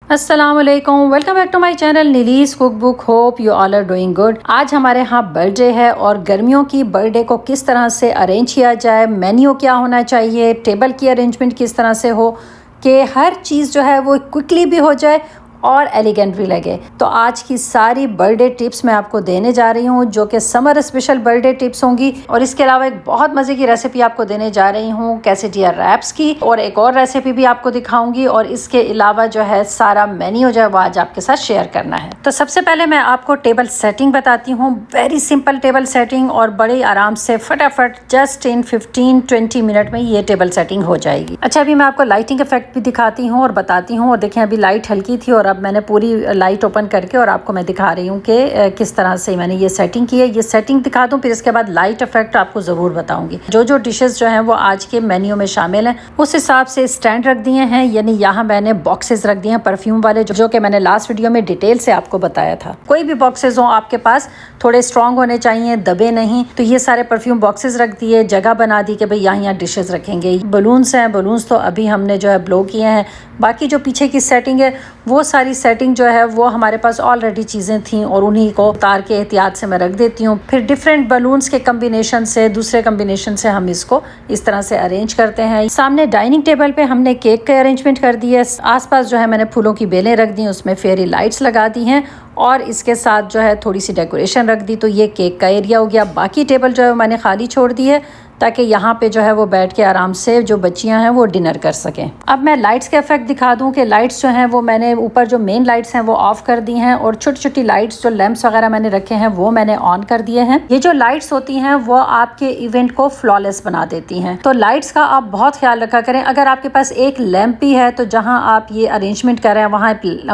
अस्सलामुअलैकुम, welcome back to my channel Neeli's cook book. Hope you all are doing good. आज हमारे यहाँ birthday है और गर्मियों की बर्थडे को किस तरह से अरेंज किया जाए, मेन्यू क्या होना चाहिए, टेबल की अरेंजमेंट किस तरह से हो कि हर चीज़ जो है वो क्विकली भी हो जाए और एलिगेंट भी लगे। तो आज की सारी बर्थडे टिप्स मैं आपको देने जा रही हूँ जो कि समर स्पेशल बर्थडे टिप्स होंगी। और इसके अलावा एक बहुत मज़े की रेसिपी आपको देने जा रही हूँ कैसेडिया रैप्स की, और एक और रेसिपी भी आपको दिखाऊंगी। और इसके अलावा जो है सारा मेन्यू जो है वो आज आपके साथ शेयर करना है। तो सबसे पहले मैं आपको टेबल सेटिंग बताती हूँ। वेरी सिंपल टेबल सेटिंग और बड़े आराम से फटाफट जस्ट इन 15-20 मिनट में ये टेबल सेटिंग हो जाएगी। अच्छा, अभी मैं आपको लाइटिंग इफेक्ट भी दिखाती हूँ और बताती हूँ। और देखें, अभी लाइट हल्की थी और अब मैंने पूरी लाइट ओपन करके और आपको मैं दिखा रही हूँ कि किस तरह से मैंने ये सेटिंग की है। ये सेटिंग दिखा दूँ, फिर इसके बाद लाइट इफेक्ट आपको ज़रूर बताऊंगी। जो जो डिशेस जो हैं वो आज के मेन्यू में शामिल हैं उस हिसाब से स्टैंड रख दिए हैं, यानी यहाँ मैंने बॉक्सेस रख दिए हैं परफ्यूम वाले, जो कि मैंने लास्ट वीडियो में डिटेल से आपको बताया था। कोई भी बॉक्सेस हो आपके पास, थोड़े स्ट्रॉन्ग होने चाहिए, दबे नहीं। तो ये सारे परफ्यूम बॉक्सेस रख दिए, जगह बना दी कि भाई यहाँ डिशेस रखेंगे। बलून्स हैं, बलून्स तो अभी हमने जो है ब्लो किए हैं। बाकी जो पीछे की सेटिंग है वो सारी सेटिंग जो है वो हमारे पास ऑलरेडी चीज़ें थी और उन्हीं को उतार के एहतियात से मैं रख देती हूँ। फिर डिफरेंट बलून्स के कम्बिनेशन से, दूसरे कम्बिनेशन से हम इसको इस तरह से अरेंज करते हैं। सामने डाइनिंग टेबल पे हमने केक का अरेंजमेंट कर दिया है। आसपास जो है मैंने फूलों की बेलें रख दी, उसमें फेरी लाइट्स लगा दी हैं और इसके साथ जो है थोड़ी सी डेकोरेशन रख दी। तो ये केक का एरिया हो गया। बाकी टेबल जो है मैंने खाली छोड़ दी है ताकि यहाँ पे जो है वो बैठ के आराम से जो बच्चियाँ हैं वो डिनर कर सकें। अब मैं लाइट्स के इफेक्ट दिखा दूँ कि लाइट्स जो हैं वो मैंने ऊपर जो मेन लाइट्स हैं वो ऑफ कर दी हैं और छोटी छोटी लाइट्स जो लैंप्स वगैरह मैंने रखे हैं वो मैंने ऑन कर दिए हैं। ये जो लाइट्स होती हैं वो आपके इवेंट को फ्लॉलेस बना देती हैं। तो लाइट्स का आप बहुत ख्याल रखा करें। अगर आपके पास एक लैंप भी है तो जहाँ आप ये अरेंजमेंट कर रहे हैं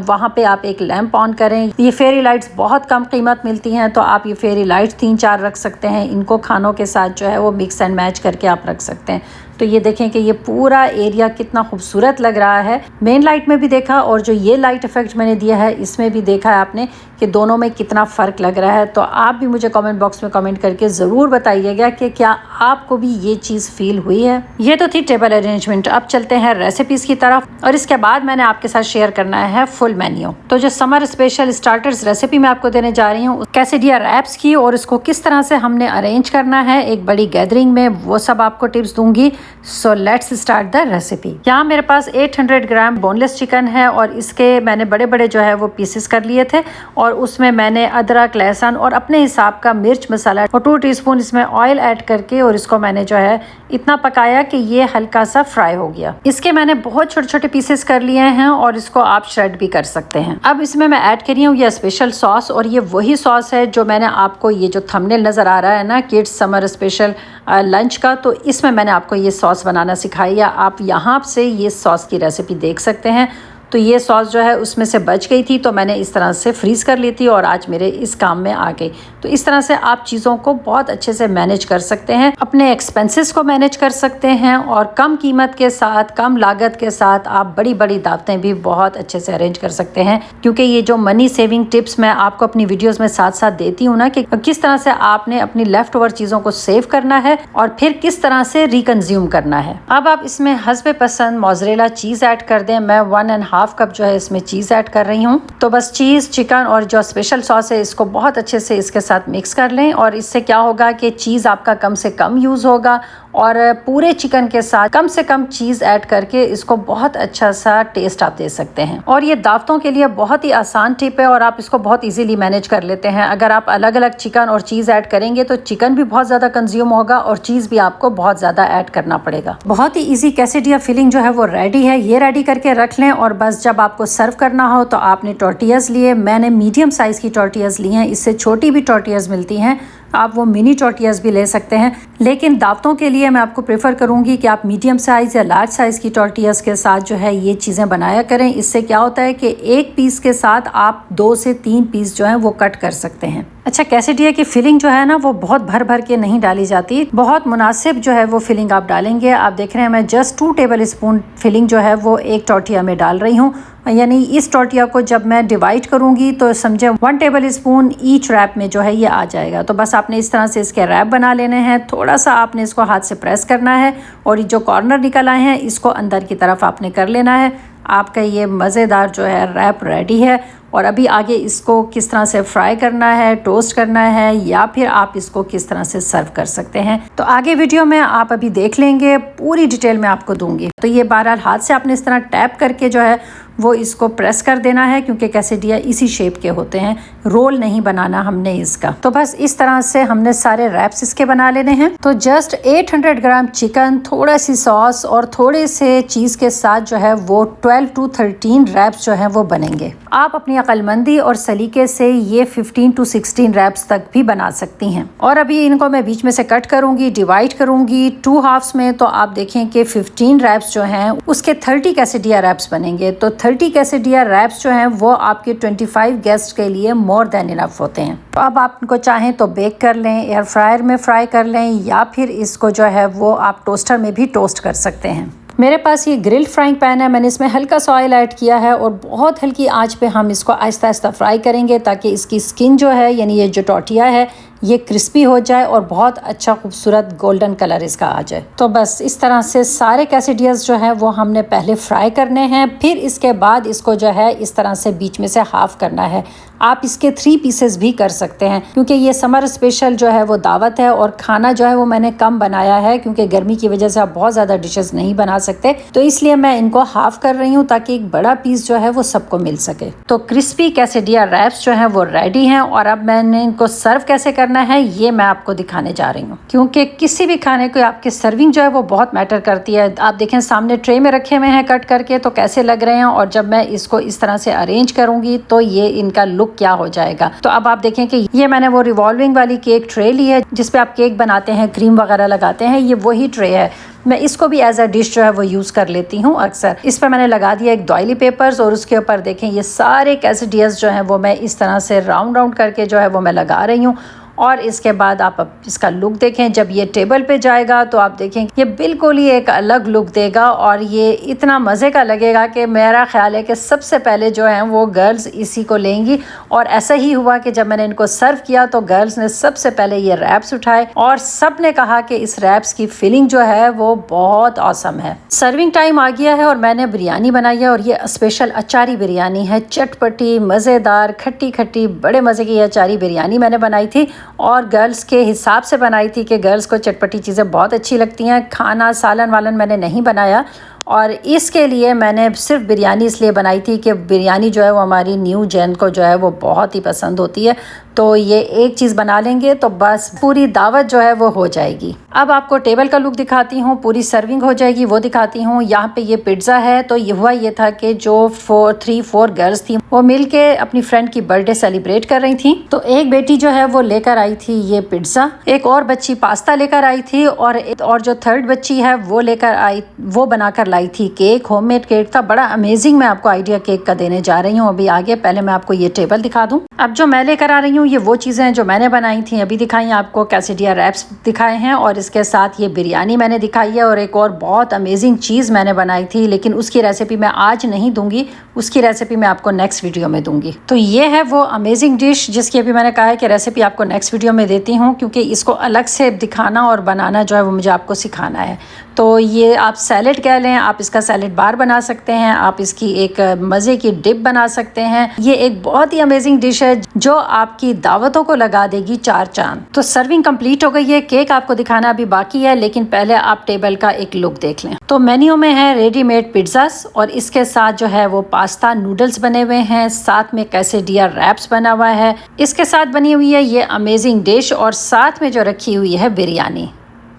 वहाँ पे आप एक लैंप ऑन करें। ये फेरी लाइट्स बहुत कम कीमत मिलती हैं, तो आप ये फेरी लाइट्स 3-4 रख सकते हैं। इनको खानों के साथ जो है वो मिक्स एंड मैच करके आप रख सकते हैं। तो ये देखें कि ये पूरा एरिया कितना खूबसूरत लग रहा है। मेन लाइट में भी देखा और जो ये लाइट इफेक्ट मैंने दिया है इसमें भी देखा है आपने कि दोनों में कितना फ़र्क लग रहा है। तो आप भी मुझे कमेंट बॉक्स में कमेंट करके ज़रूर बताइएगा कि क्या आपको भी ये चीज़ फील हुई है। ये तो थी टेबल अरेंजमेंट। अब चलते हैं रेसिपीज़ की तरफ और इसके बाद मैंने आपके साथ शेयर करना है फुल मेन्यू। तो जो समर स्पेशल स्टार्टर्स रेसिपी मैं आपको देने जा रही हूँ कैसेडिया रैप्स की, और इसको किस तरह से हमने अरेंज करना है एक बड़ी गैदरिंग में, वो सब आपको टिप्स दूंगी। So let's start the recipe. यहाँ मेरे पास 800 ग्राम बोनलेस चिकन है और इसके मैंने बड़े बड़े जो है वो पीसेस कर लिए थे और उसमें मैंने अदरक, लहसुन और अपने हिसाब का मिर्च मसाला और 2 टीस्पून इसमें ऑयल ऐड करके और इसको मैंने जो है इतना पकाया कि ये हल्का सा फ्राई हो गया। इसके मैंने बहुत छोटे छोटे पीसेस कर लिए हैं और इसको आप श्रेड भी कर सकते हैं। अब इसमें मैं ऐड कर रही हूँ ये स्पेशल सॉस, और ये वही सॉस है जो मैंने आपको, ये जो थंबनेल नज़र आ रहा है ना किड्स समर स्पेशल लंच का, तो इसमें मैंने आपको ये सॉस बनाना सिखाई है। आप यहाँ से ये सॉस की रेसिपी देख सकते हैं। तो ये सॉस जो है उसमें से बच गई थी तो मैंने इस तरह से फ्रीज़ कर ली थी और आज मेरे इस काम में आ गई। तो इस तरह से आप चीज़ों को बहुत अच्छे से मैनेज कर सकते हैं, अपने एक्सपेंसेस को मैनेज कर सकते हैं और कम कीमत के साथ, कम लागत के साथ आप बड़ी बड़ी दावतें भी बहुत अच्छे से अरेंज कर सकते हैं। क्योंकि ये जो मनी सेविंग टिप्स मैं आपको अपनी वीडियोज़ में साथ साथ देती हूँ ना कि किस तरह से आपने अपनी लेफ्ट ओवर चीज़ों को सेव करना है और फिर किस तरह से रिकन्ज्यूम करना है। अब आप इसमें हस्बे पसंद मोज़रेला चीज़ ऐड कर दें। मैं 1.5 कप जो है इसमें चीज़ ऐड कर रही हूँ। तो बस चीज़, चिकन और जो स्पेशल सॉस है इसको बहुत अच्छे से इसके साथ मिक्स कर लें। और इससे क्या होगा कि चीज़ आपका कम से कम यूज़ होगा और पूरे चिकन के साथ कम से कम चीज़ ऐड करके इसको बहुत अच्छा सा टेस्ट आप दे सकते हैं। और ये दावतों के लिए बहुत ही आसान टिप है और आप इसको बहुत इजीली मैनेज कर लेते हैं। अगर आप अलग अलग चिकन और चीज़ ऐड करेंगे तो चिकन भी बहुत ज़्यादा कंज्यूम होगा और चीज़ भी आपको बहुत ज़्यादा ऐड करना पड़ेगा। बहुत ही ईजी कैसेडिया फिलिंग जो है वो रेडी है। ये रेडी करके रख लें और बस जब आपको सर्व करना हो तो आपने टॉर्टियाज़ लिए। मैंने मीडियम साइज़ की टॉर्टियाज़ ली हैं, इससे छोटी भी टॉर्टियाज़ मिलती हैं, आप वो मिनी टॉर्टियाज़ भी ले सकते हैं। लेकिन दावतों के लिए मैं आपको प्रेफर करूंगी कि आप मीडियम साइज़ या लार्ज साइज़ की टॉर्टियाज़ के साथ जो है ये चीज़ें बनाया करें। इससे क्या होता है कि एक पीस के साथ आप 2 से 3 पीस जो हैं वो कट कर सकते हैं। अच्छा, कैसेडिया की फिलिंग जो है ना वो बहुत भर भर के नहीं डाली जाती, बहुत मुनासिब जो है वो फिलिंग आप डालेंगे। आप देख रहे हैं मैं जस्ट 2 टेबल स्पून फिलिंग जो है वो एक टॉर्टिया में डाल रही हूँ। यानी इस टॉर्टिया को जब मैं डिवाइड करूँगी तो समझे 1 टेबल स्पून ईच रैप में जो है ये आ जाएगा। तो बस आपने इस तरह से इसके रैप बना लेने हैं। थोड़ा सा आपने इसको हाथ से प्रेस करना है और ये जो कॉर्नर निकल आए हैं इसको अंदर की तरफ आपने कर लेना है। आपका ये मज़ेदार जो है रैप रेडी है। और अभी आगे इसको किस तरह से फ्राई करना है, टोस्ट करना है, या फिर आप इसको किस तरह से सर्व कर सकते हैं, तो आगे वीडियो में आप अभी देख लेंगे, पूरी डिटेल में आपको दूंगी। तो ये बहरहाल हाथ से आपने इस तरह टैप करके जो है वो इसको प्रेस कर देना है, क्योंकि कैसेडिया इसी शेप के होते हैं, रोल नहीं बनाना हमने इसका। तो बस इस तरह से हमने सारे रैप्स इसके बना लेने हैं। तो जस्ट 800 ग्राम चिकन, थोड़ा सी सॉस और थोड़े से चीज़ के साथ जो है वो 12 to 13 रैप्स जो है वो बनेंगे। आप अपनी अक्लमंदी और सलीके से ये 15 to 16 रैप्स तक भी बना सकती हैं। और अभी इनको मैं बीच में से कट करूंगी, डिवाइड करूंगी 2 हाफ्स में। तो आप देखें कि 15 रैप्स जो हैं उसके 30 कैसेडिया रैप्स बनेंगे। तो 30 कैसेडिया रैप्स जो हैं वो आपके 25 गेस्ट के लिए मोर देन इनफ होते हैं। तो अब आप इनको चाहें तो बेक कर लें, एयर फ्रायर में फ्राई कर लें, या फिर इसको जो है वो आप टोस्टर में भी टोस्ट कर सकते हैं। मेरे पास ये ग्रिल्ड फ्राइंग पैन है, मैंने इसमें हल्का सा ऑयल ऐड किया है और बहुत हल्की आंच पे हम इसको आहिस्ता आहिस्ता फ्राई करेंगे, ताकि इसकी स्किन जो है यानी ये जो टोटिया है ये क्रिस्पी हो जाए और बहुत अच्छा खूबसूरत गोल्डन कलर इसका आ जाए। तो बस इस तरह से सारे कैसेडियाज जो है वो हमने पहले फ्राई करने हैं, फिर इसके बाद इसको जो है इस तरह से बीच में से हाफ करना है। आप इसके 3 पीसेस भी कर सकते हैं, क्योंकि ये समर स्पेशल जो है वो दावत है और खाना जो है वो मैंने कम बनाया है, क्योंकि गर्मी की वजह से आप बहुत ज़्यादा डिशेस नहीं बना सकते। तो इसलिए मैं इनको हाफ कर रही हूँ, ताकि एक बड़ा पीस जो है वो सबको मिल सके। तो क्रिस्पी कैसेडिया रैप्स जो है वो रेडी हैं, और अब मैंने इनको सर्व कैसे करना है ये मैं आपको दिखाने जा रही हूँ, क्योंकि किसी भी खाने को आपकी सर्विंग जो है वो बहुत मैटर करती है। आप देखें सामने ट्रे में रखे हुए हैं कट करके, तो कैसे लग रहे हैं, और जब मैं इसको इस तरह से अरेंज करूंगी तो ये इनका लुक क्या हो जाएगा। तो अब आप देखें कि ये मैंने वो रिवॉल्विंग वाली केक ट्रे ली है, जिसपे आप केक बनाते हैं, क्रीम वगैरह लगाते हैं, ये वही ट्रे है। मैं इसको भी एज अ डिश जो है वो यूज़ कर लेती हूँ अक्सर। इस पर मैंने लगा दिया एक डॉयली पेपर्स, और उसके ऊपर देखें ये सारे कैसेडियाज जो हैं वो मैं इस तरह से राउंड राउंड करके जो है वो मैं लगा रही हूँ। और इसके बाद आप अब इसका लुक देखें, जब ये टेबल पे जाएगा तो आप देखें ये बिल्कुल ही एक अलग लुक देगा, और ये इतना मज़े का लगेगा कि मेरा ख्याल है कि सबसे पहले जो है वो गर्ल्स इसी को लेंगी। और ऐसा ही हुआ कि जब मैंने इनको सर्व किया तो गर्ल्स ने सबसे पहले ये रैप्स उठाए, और सब ने कहा कि इस रैप्स की फीलिंग जो है वो बहुत ऑसम है। सर्विंग टाइम आ गया है और मैंने बिरयानी बनाई है, और ये स्पेशल अचारी बिरयानी है, चटपटी मज़ेदार खट्टी खट्टी बड़े मज़े की अचारी बिरयानी मैंने बनाई थी, और गर्ल्स के हिसाब से बनाई थी कि गर्ल्स को चटपटी चीज़ें बहुत अच्छी लगती हैं। खाना सालन वालन मैंने नहीं बनाया, और इसके लिए मैंने सिर्फ बिरयानी इसलिए बनाई थी कि बिरयानी जो है वो हमारी न्यू जेन को जो है वो बहुत ही पसंद होती है। तो ये एक चीज़ बना लेंगे तो बस पूरी दावत जो है वो हो जाएगी। अब आपको टेबल का लुक दिखाती हूँ, पूरी सर्विंग हो जाएगी वो दिखाती हूँ। यहाँ पे ये पिज़्ज़ा है। तो ये हुआ ये था कि जो 3-4 गर्ल्स थी वो मिल के अपनी फ्रेंड की बर्थडे सेलिब्रेट कर रही थी। तो एक बेटी जो है वो लेकर आई थी ये पिज़्ज़ा, एक और बच्ची पास्ता लेकर आई थी, और जो थर्ड बच्ची है वो बनाकर लाई थी केक, होममेड केक था, बड़ा अमेजिंग। मैं आपको आइडिया केक का देने जा रही हूँ अभी आगे। पहले मैं आपको ये टेबल दिखा दूँ। अब जो मैं लेकर आ रही हूँ ये वो चीज़ें हैं जो मैंने बनाई थी, अभी दिखाई आपको। कैसेडिया रैप्स दिखाए हैं, और इसके साथ ये बिरयानी मैंने दिखाई है, और एक और बहुत अमेजिंग चीज़ मैंने बनाई थी, लेकिन उसकी रेसिपी मैं आज नहीं दूंगी, उसकी रेसिपी मैं आपको नेक्स्ट वीडियो में दूंगी। तो ये है वो अमेजिंग डिश जिसकी अभी मैंने कहा है कि रेसिपी आपको नेक्स्ट वीडियो में देती हूँ, क्योंकि इसको अलग से दिखाना और बनाना जो है वो मुझे आपको सिखाना है। तो ये आप सैलेड कह लें, आप इसका सैलेड बार बना सकते हैं, आप इसकी एक मज़े की डिप बना सकते हैं। ये एक बहुत ही अमेजिंग डिश है जो आपकी दावतों को लगा देगी 4 चांद। तो सर्विंग कंप्लीट हो गई है, केक आपको दिखाना अभी बाकी है, लेकिन पहले आप टेबल का एक लुक देख लें। तो मेन्यू में है रेडीमेड पिज़्ज़ास, और इसके साथ जो है वो पास्ता नूडल्स बने हुए हैं, साथ में कैसेडिया रैप्स बना हुआ है, इसके साथ बनी हुई है ये अमेजिंग डिश, और साथ में जो रखी हुई है बिरयानी।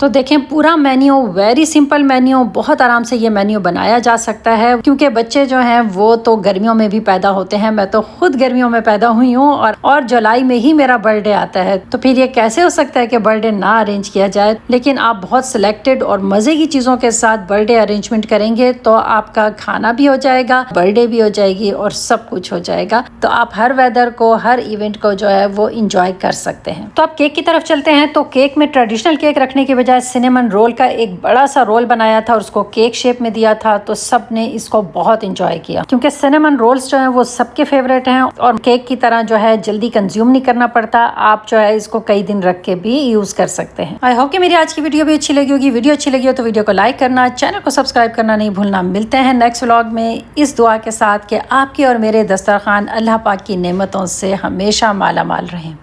तो देखें पूरा मेन्यू, वेरी सिंपल मेन्यू, बहुत आराम से ये मेन्यू बनाया जा सकता है, क्योंकि बच्चे जो हैं वो तो गर्मियों में भी पैदा होते हैं। मैं तो खुद गर्मियों में पैदा हुई हूँ, और जुलाई में ही मेरा बर्थडे आता है। तो फिर ये कैसे हो सकता है कि बर्थडे ना अरेंज किया जाए। लेकिन आप बहुत सिलेक्टेड और मज़े की चीज़ों के साथ बर्थडे अरेंजमेंट करेंगे तो आपका खाना भी हो जाएगा, बर्थडे भी हो जाएगी, और सब कुछ हो जाएगा। तो आप हर वेदर को, हर इवेंट को जो है वो इंजॉय कर सकते हैं। तो आप केक की तरफ चलते हैं। तो केक में ट्रेडिशनल केक रखने की वजह बजाय सिनेमन रोल का एक बड़ा सा रोल बनाया था और उसको केक शेप में दिया था, तो सब ने इसको बहुत इंजॉय किया, क्योंकि सिनेमन रोल्स जो हैं वो सबके फेवरेट हैं और केक की तरह जो है जल्दी कंज्यूम नहीं करना पड़ता। आप जो है इसको कई दिन रख के भी यूज कर सकते हैं। आई होप कि मेरी आज की वीडियो भी अच्छी लगी होगी। वीडियो अच्छी लगी हो तो वीडियो को लाइक करना, चैनल को सब्सक्राइब करना नहीं भूलना। मिलते हैं नेक्स्ट व्लॉग में इस दुआ के साथ कि आपके और मेरे दस्तरखान अल्लाह पाक की नेमतों से हमेशा माला माल रहें।